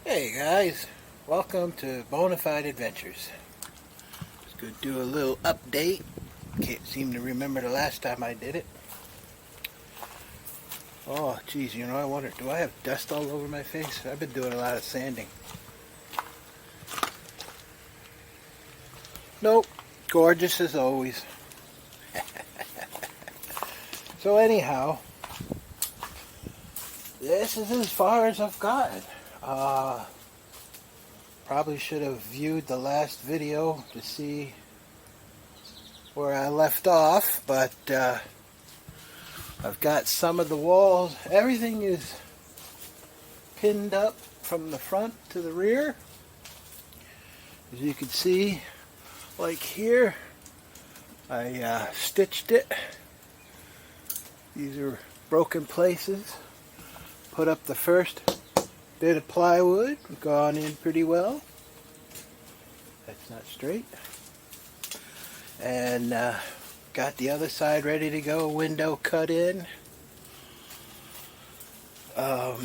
Hey guys, welcome to Bonafide Adventures. Just gonna do a little update. Can't seem to remember the last time I did it. Oh geez, I wonder, do I have dust all over my face? I've been doing a lot of sanding. Nope, gorgeous as always. So anyhow, this is as far as I've gotten. Probably should have viewed the last video to see where I left off, but I've got some of the walls. Everything is pinned up from the front to the rear. As you can see, like here, I stitched it. These are broken places. Put up the first bit of plywood, gone in pretty well. That's not straight. And got the other side ready to go, window cut in. I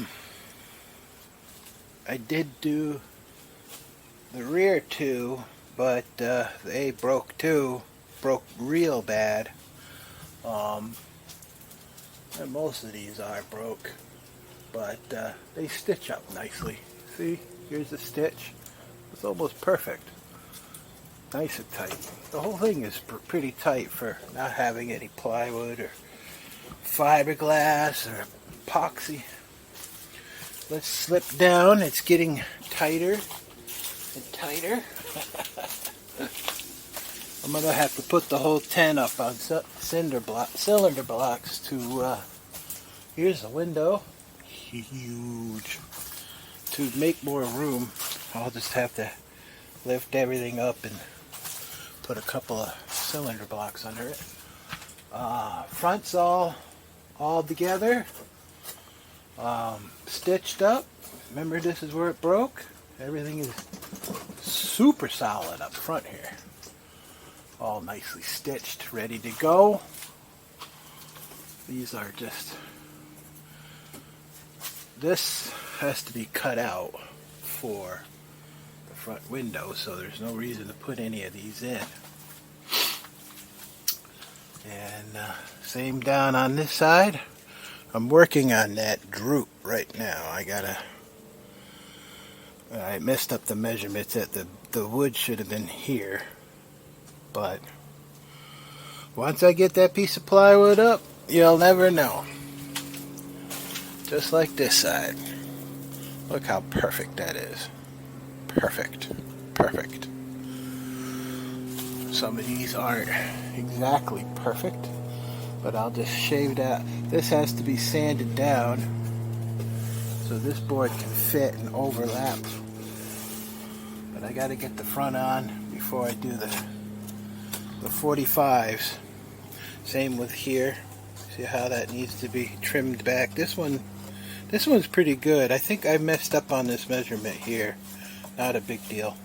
did do the rear two, but they broke too. Broke real bad. And most of these are broke. But they stitch up nicely. See, here's the stitch. It's almost perfect. Nice and tight. The whole thing is pretty tight for not having any plywood or fiberglass or epoxy. Let's slip down. It's getting tighter and tighter. I'm going to have to put the whole tent up on cylinder blocks to... here's the window. Huge. To make more room, I'll just have to lift everything up and put a couple of cylinder blocks under it. Front's all together, stitched up. Remember, this is where it broke. Everything is super solid up front here. All nicely stitched, ready to go. These are just... This has to be cut out for the front window, so there's no reason to put any of these in. And same down on this side. I'm working on that droop right now. I messed up the measurements. That the wood should have been here, but once I get that piece of plywood up, you'll never know. Just like this side. Look how perfect that is. Perfect. Perfect. Some of these aren't exactly perfect, but I'll just shave that. This has to be sanded down so this board can fit and overlap. But I got to get the front on before I do the 45s. Same with here. See how that needs to be trimmed back. This one's pretty good. I think I messed up on this measurement here. Not a big deal.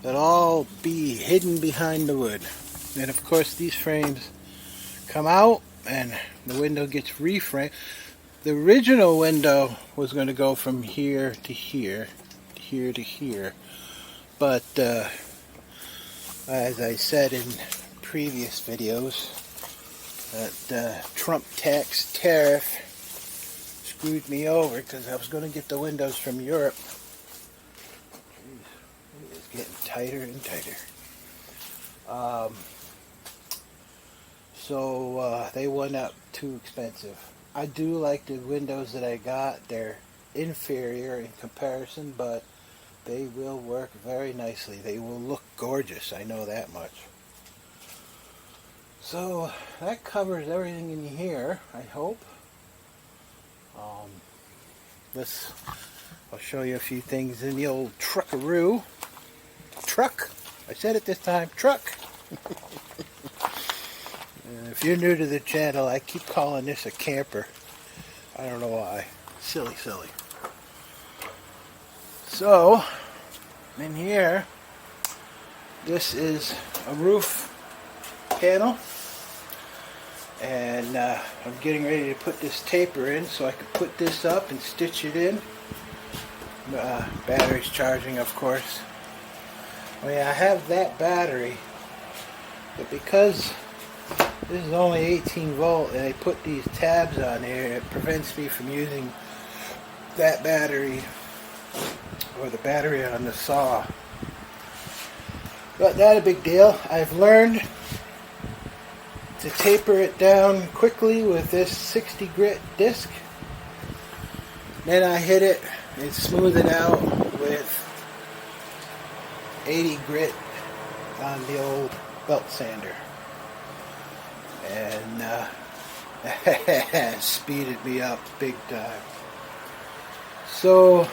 It'll all be hidden behind the wood. And of course these frames come out and the window gets reframed. The original window was going to go from here to here, here to here. But as I said in previous videos, that Trump tax tariff screwed me over because I was going to get the windows from Europe. It is getting tighter and tighter. So they went up too expensive. I do like the windows that I got. They're inferior in comparison, but they will work very nicely. They will look gorgeous. I know that much. So that covers everything in here, I hope. I'll show you a few things in the old truckaroo. Truck. I said it this time. Truck. If you're new to the channel, I keep calling this a camper. I don't know why. Silly. So, in here, this is a roof panel. And I'm getting ready to put this taper in so I can put this up and stitch it in. Battery's charging, of course. I mean, I have that battery, but because this is only 18 volt and I put these tabs on here, it prevents me from using that battery or the battery on the saw. But not a big deal. I've learned to taper it down quickly with this 60 grit disc. Then I hit it and smooth it out with 80 grit on the old belt sander. And speeded me up big time. So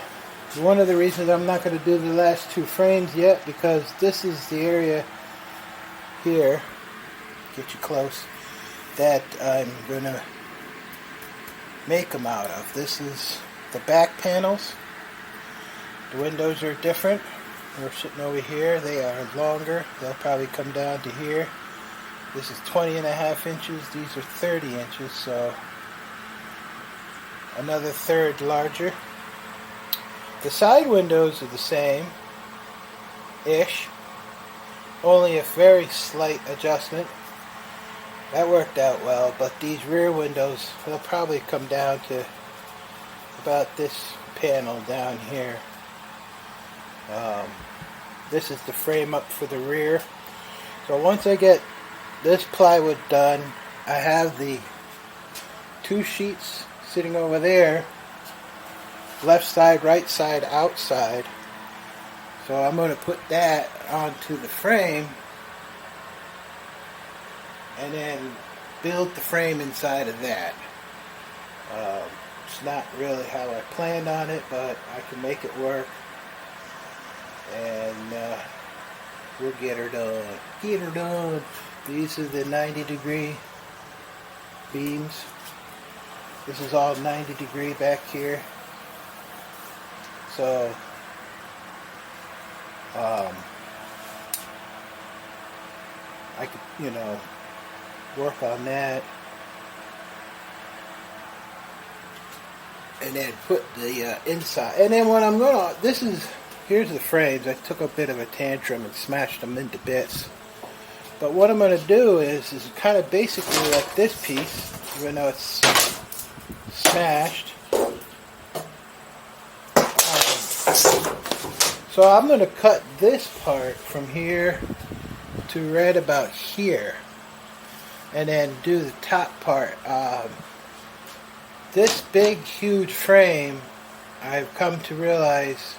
one of the reasons I'm not going to do the last two frames yet, because this is the area here, get you close, that I'm going to make them out of. This is the back panels. The windows are different. We're sitting over here. They are longer. They'll probably come down to here. This is 20.5 inches. These are 30 inches, so another third larger. The side windows are the same-ish, only a very slight adjustment. That worked out well, but these rear windows, they'll probably come down to about this panel down here. This is the frame up for the rear. So once I get this plywood done, I have the two sheets sitting over there, left side, right side, outside. So I'm going to put that onto the frame and then build the frame inside of that. It's not really how I planned on it, but I can make it work. And we'll get her done. Get her done. These are the 90-degree beams. This is all 90-degree back here. So I could, work on that. And then put the inside. And then what I'm going to, here's the frames. I took a bit of a tantrum and smashed them into bits. But what I'm going to do is kind of basically like this piece, even though it's smashed. So I'm going to cut this part from here to right about here. And then do the top part. This big, huge frame, I've come to realize,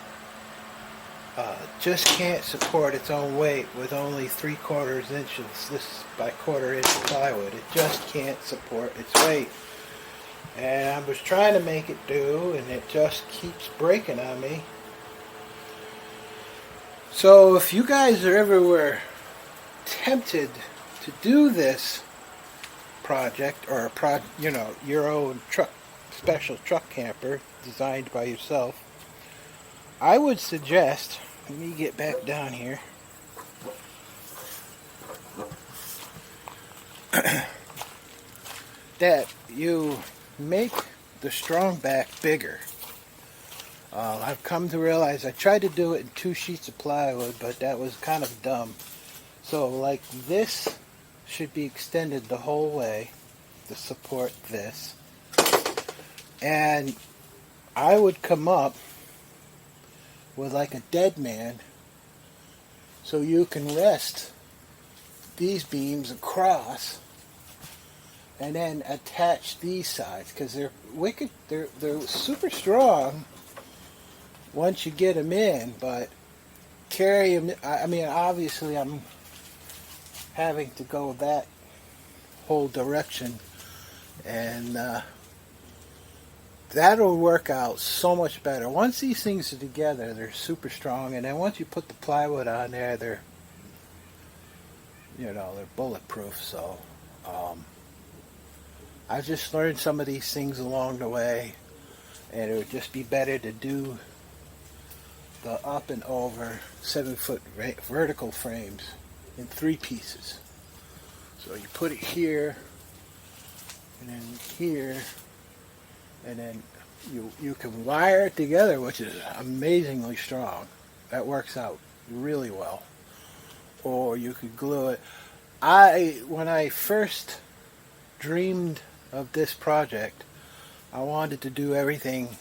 just can't support its own weight with only 3/4 inches, this by 1/4 inch plywood. It just can't support its weight. And I was trying to make it do, and it just keeps breaking on me. So if you guys are ever were tempted to do this project, or your own special truck camper designed by yourself, I would suggest, let me get back down here, that you make the strong back bigger. I've come to realize I tried to do it in 2 sheets of plywood, but that was kind of dumb. So like this should be extended the whole way to support this. And I would come up with like a dead man, so you can rest these beams across and then attach these sides, because they're wicked, they're super strong once you get them in, but carry them, I mean, obviously I'm having to go that whole direction, and that'll work out so much better. Once these things are together, they're super strong, and then once you put the plywood on there, they're bulletproof. So I just learned some of these things along the way, and it would just be better to do the up and over 7-foot vertical frames in 3 pieces. So you put it here, and then here, and then you can wire it together, which is amazingly strong. That works out really well. Or you could glue it. When I first dreamed of this project, I wanted to do everything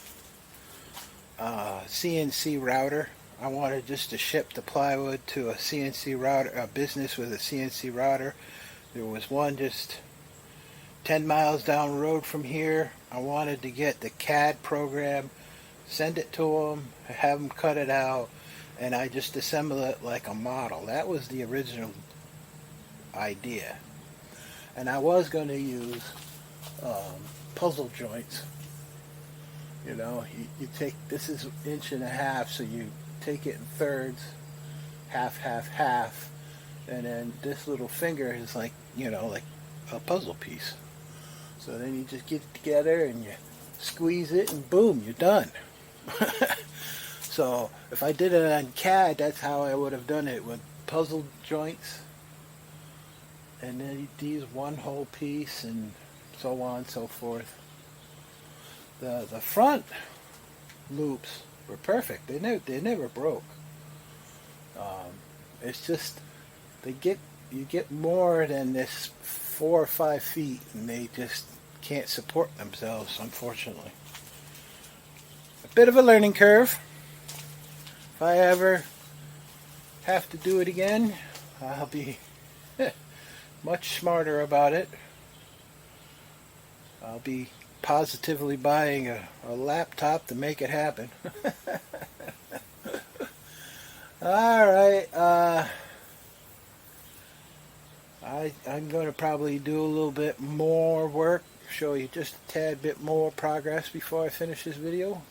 CNC router. I wanted just to ship the plywood to a CNC router, a business with a CNC router. There was one just 10 miles down the road from here. I wanted to get the CAD program, send it to them, have them cut it out, and I just assemble it like a model. That was the original idea. And I was going to use puzzle joints. You know, you take, this is 1.5 inches, so you take it in thirds, half, half, half, and then this little finger is like, you know, like a puzzle piece. So then you just get it together and you squeeze it and boom, you're done. So if I did it on CAD, that's how I would have done it, with puzzle joints and then these one whole piece and so on and so forth. The front loops were perfect. They never broke. It's just you get more than this 4 or 5 feet, and they just can't support themselves, unfortunately. A bit of a learning curve. If I ever have to do it again, I'll be much smarter about it. I'll be positively buying a laptop to make it happen. Alright, I'm going to probably do a little bit more work, show you just a tad bit more progress before I finish this video.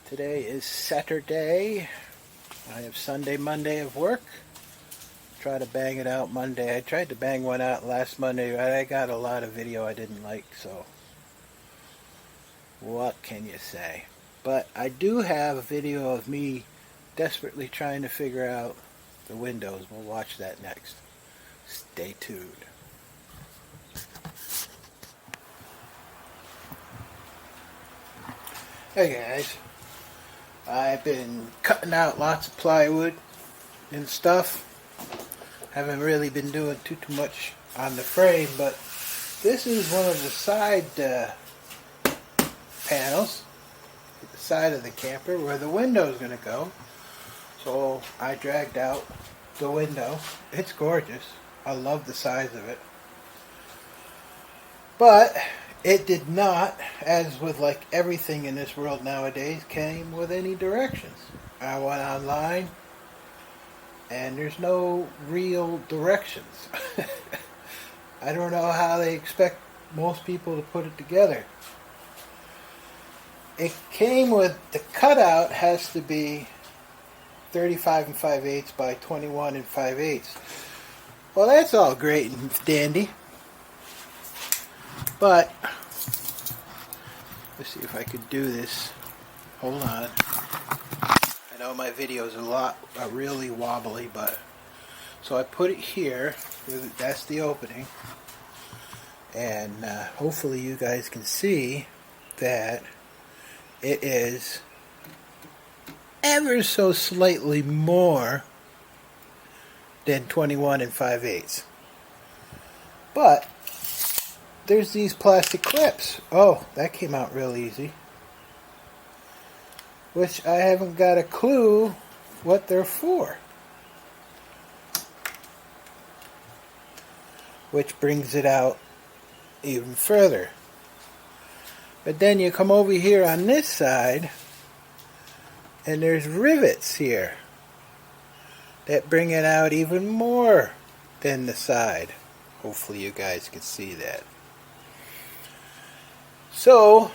Today is Saturday. I have Sunday, Monday of work. Try to bang it out Monday. I tried to bang one out last Monday, but I got a lot of video I didn't like, so what can you say? But I do have a video of me desperately trying to figure out the windows. We'll watch that next. Stay tuned. Hey guys, I've been cutting out lots of plywood and stuff. Haven't really been doing too much on the frame, but this is one of the side panels at the side of the camper where the window is going to go. So I dragged out the window. It's gorgeous. I love the size of it. But it did not, as with like everything in this world nowadays, came with any directions. I went online and there's no real directions. I don't know how they expect most people to put it together. It came with, the cutout has to be 35 5/8 by 21 5/8. Well, that's all great and dandy. But let's see if I could do this. Hold on. I know my videos are really wobbly, but so I put it here. That's the opening, and hopefully you guys can see that it is ever so slightly more than 21 5/8. But there's these plastic clips. Oh, that came out real easy. Which I haven't got a clue what they're for. Which brings it out even further. But then you come over here on this side, and there's rivets here that bring it out even more than the side. Hopefully you guys can see that. So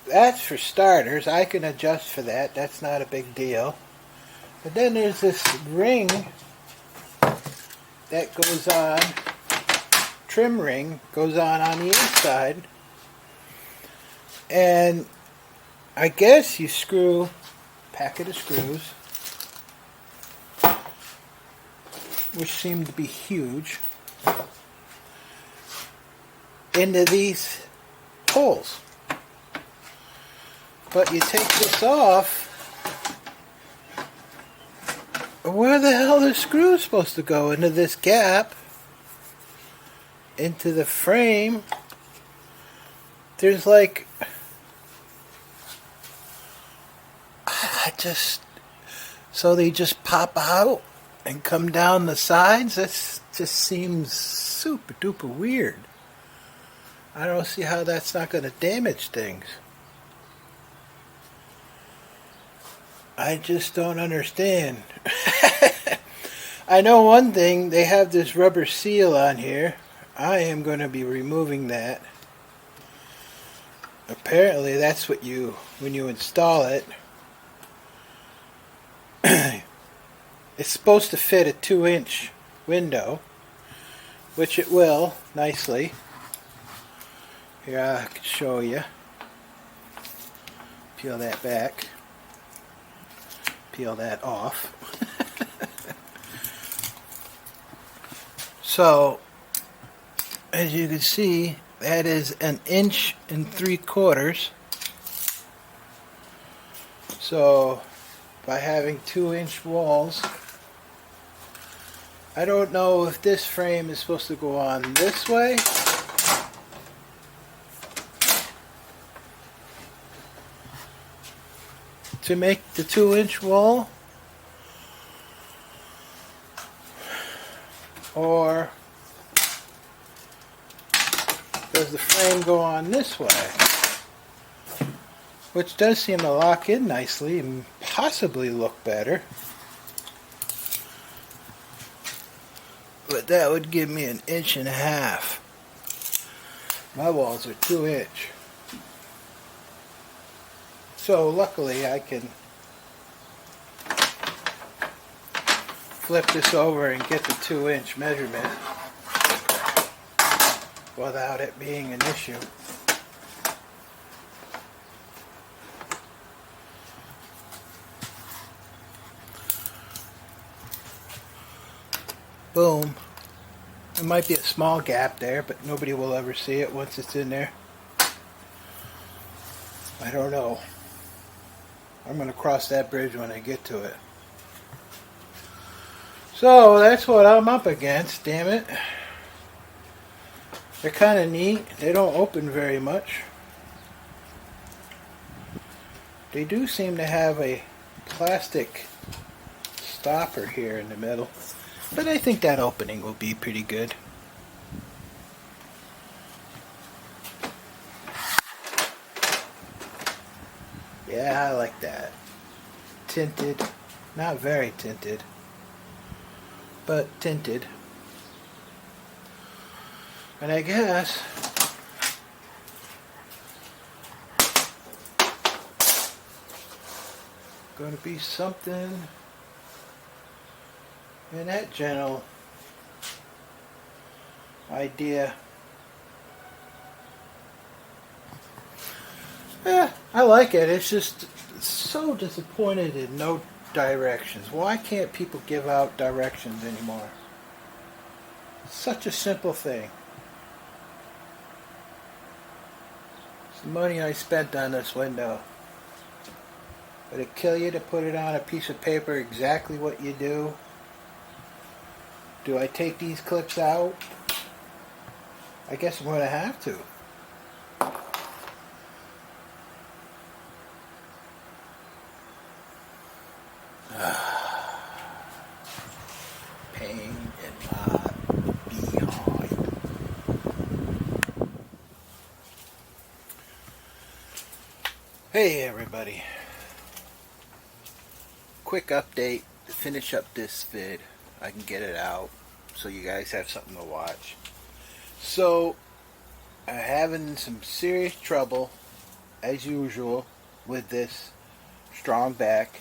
that's for starters. I can adjust for that. That's not a big deal. But then there's this ring that goes on, trim ring, goes on the inside. And I guess you screw a packet of screws, which seem to be huge, into these holes. But you take this off, where the hell are the screws supposed to go? Into this gap? Into the frame? There's like... So they just pop out and come down the sides? That just seems super duper weird. I don't see how that's not going to damage things. I just don't understand. I know one thing, they have this rubber seal on here. I am going to be removing that. Apparently that's what when you install it, it's supposed to fit a 2-inch window, which it will nicely. Here, I can show you. Peel that back. Peel that off. So, as you can see, that is 1 3/4 inches. So, by having 2-inch walls, I don't know if this frame is supposed to go on this way to make the 2-inch wall, or does the frame go on this way, which does seem to lock in nicely and possibly look better, but that would give me 1.5 inches. My walls are 2-inch. So luckily I can flip this over and get the 2-inch measurement without it being an issue. Boom. There might be a small gap there, but nobody will ever see it once it's in there. I don't know. I'm going to cross that bridge when I get to it. So that's what I'm up against, damn it. They're kind of neat. They don't open very much. They do seem to have a plastic stopper here in the middle, but I think that opening will be pretty good. Yeah, I like that. Tinted. Not very tinted, but tinted. And I guess going to be something in that general idea. Yeah, I like it. It's just so disappointed in no directions. Why can't people give out directions anymore? Such a simple thing. It's the money I spent on this window. Would it kill you to put it on a piece of paper exactly what you do? Do I take these clips out? I guess I'm going to have to. Pain in my behind. Hey everybody. Quick update to finish up this vid. I can get it out so you guys have something to watch. So, I'm having some serious trouble, as usual, with this strong back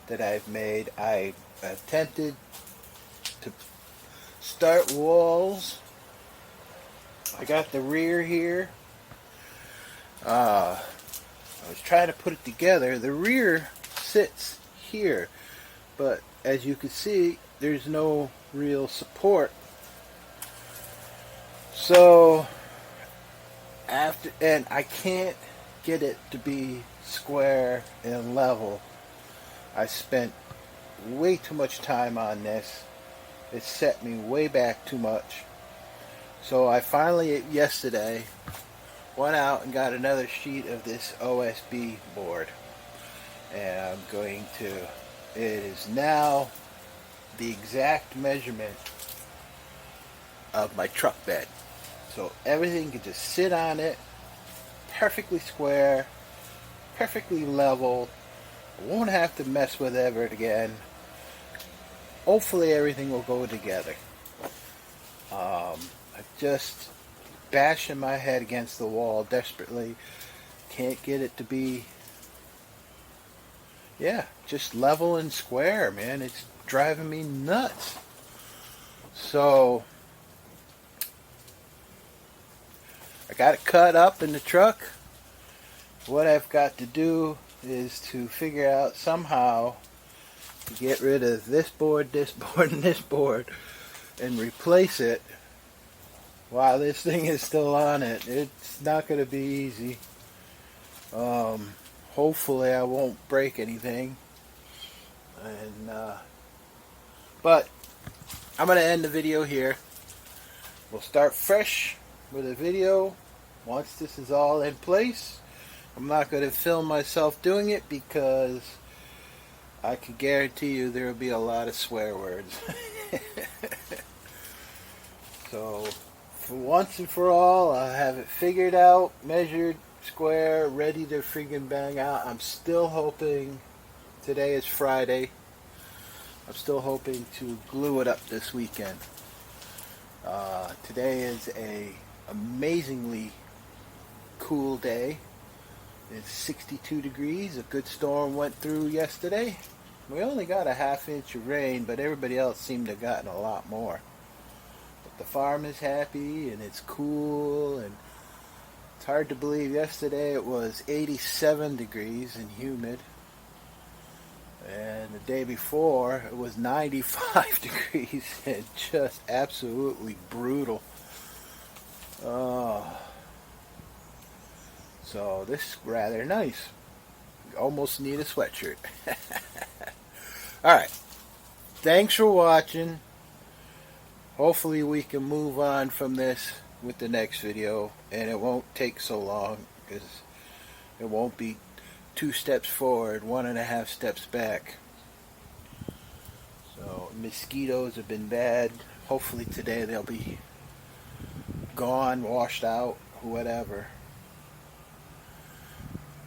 that I've made. I attempted to start walls. I got the rear here. I was trying to put it together. The rear sits here, but as you can see, there's no real support. So and I can't get it to be square and level. I spent way too much time on this. It set me way back too much. So I finally, yesterday, went out and got another sheet of this OSB board. And I'm going to, it is now the exact measurement of my truck bed. So everything can just sit on it, perfectly square, perfectly level. I won't have to mess with it ever again. Hopefully everything will go together. I'm just bashing my head against the wall desperately. Can't get it to be, just level and square, man. It's driving me nuts. So I got it cut up in the truck. What I've got to do is to figure out somehow to get rid of this board, and this board, and replace it while this thing is still on it. It's not going to be easy. Hopefully I won't break anything. But I'm going to end the video here. We'll start fresh with a video once this is all in place. I'm not going to film myself doing it because I can guarantee you there will be a lot of swear words. So for once and for all, I have it figured out, measured, square, ready to freaking bang out. I'm still hoping, today is Friday, I'm still hoping to glue it up this weekend. Today is a amazingly cool day. It's 62 degrees. A good storm went through yesterday. We only got a ½ inch of rain, but everybody else seemed to have gotten a lot more. But the farm is happy and it's cool, and it's hard to believe yesterday it was 87 degrees and humid. And the day before it was 95 degrees and just absolutely brutal. So this is rather nice. You almost need a sweatshirt. Alright. Thanks for watching. Hopefully we can move on from this with the next video, and it won't take so long because it won't be 2 steps forward, 1.5 steps back. So mosquitoes have been bad. Hopefully today they'll be gone, washed out, whatever.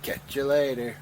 Catch you later.